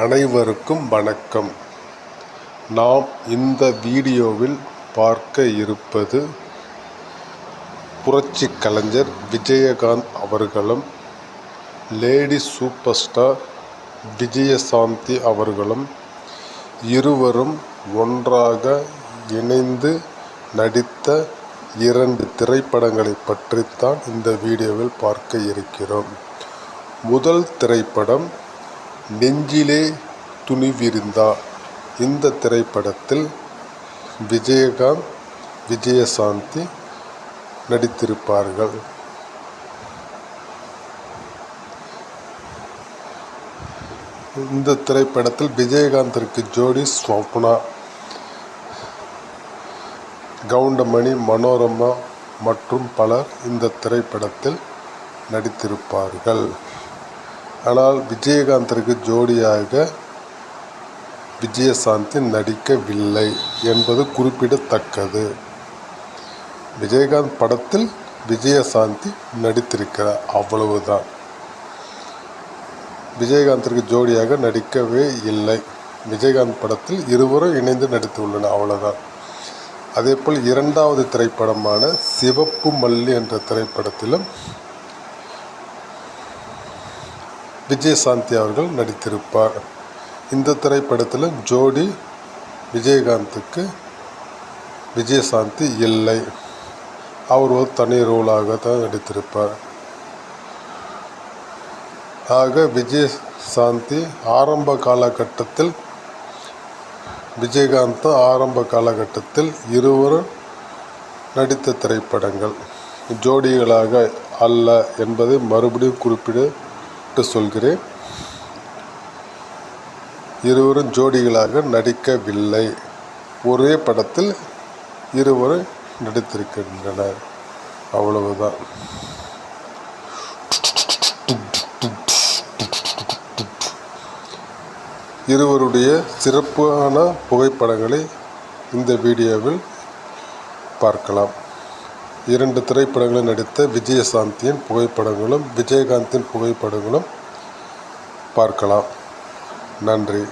அனைவருக்கும் வணக்கம். நாம் இந்த வீடியோவில் பார்க்க இருப்பது புரட்சி கலைஞர் விஜயகாந்த் அவர்களும் லேடி சூப்பர் ஸ்டார் விஜயசாந்தி அவர்களும் இருவரும் ஒன்றாக இணைந்து நடித்த 2 திரைப்படங்களை பற்றித்தான் இந்த வீடியோவில் பார்க்க இருக்கிறோம். முதல் திரைப்படம் நெஞ்சிலே துணிவிருந்தா. இந்த திரைப்படத்தில் விஜயகாந்த் விஜயசாந்தி நடித்திருப்பார்கள். இந்த திரைப்படத்தில் விஜயகாந்திற்கு ஜோடி ஸ்வப்னா, கவுண்டமணி, மனோரமா மற்றும் பலர் இந்த திரைப்படத்தில் நடித்திருப்பார்கள். ஆனால் விஜயகாந்திற்கு ஜோடியாக விஜயசாந்தி நடிக்கவில்லை என்பது குறிப்பிடத்தக்கது. விஜயகாந்த் படத்தில் விஜயசாந்தி நடித்திருக்கிறார், அவ்வளவுதான். விஜயகாந்திற்கு ஜோடியாக நடிக்கவே இல்லை. விஜயகாந்த் படத்தில் இருவரும் இணைந்து நடித்துள்ளனர், அவ்வளவுதான். அதேபோல் 2வது திரைப்படமான சிவப்பு மல்லி என்ற திரைப்படத்திலும் விஜயசாந்தி அவர்கள் நடித்திருப்பார். இந்த திரைப்படத்தில் ஜோடி விஜயகாந்துக்கு விஜயசாந்தி இல்லை. அவர் ஒரு தனி ரோலாக தான் நடித்திருப்பார். ஆக விஜயசாந்தி ஆரம்ப காலகட்டத்தில், விஜயகாந்தும் ஆரம்ப காலகட்டத்தில் இருவரும் நடித்த திரைப்படங்கள் ஜோடிகளாக அல்ல என்பதை மறுபடியும் குறிப்பிட்டு சொல்கிறேன். இருவரும் ஜோடிகளாக நடிக்கவில்லை. ஒரே படத்தில் இருவரும் நடித்திருக்கின்றனர், அவ்வளவுதான். இருவருடைய சிறப்பான புகைப்படங்களை இந்த வீடியோவில் பார்க்கலாம். 2 திரைப்படங்களில் நடித்த விஜயசாந்தியின் புகைப்படங்களும் விஜயகாந்தின் புகைப்படங்களும் பார்க்கலாம். நன்றி.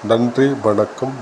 நன்றி. வணக்கம்.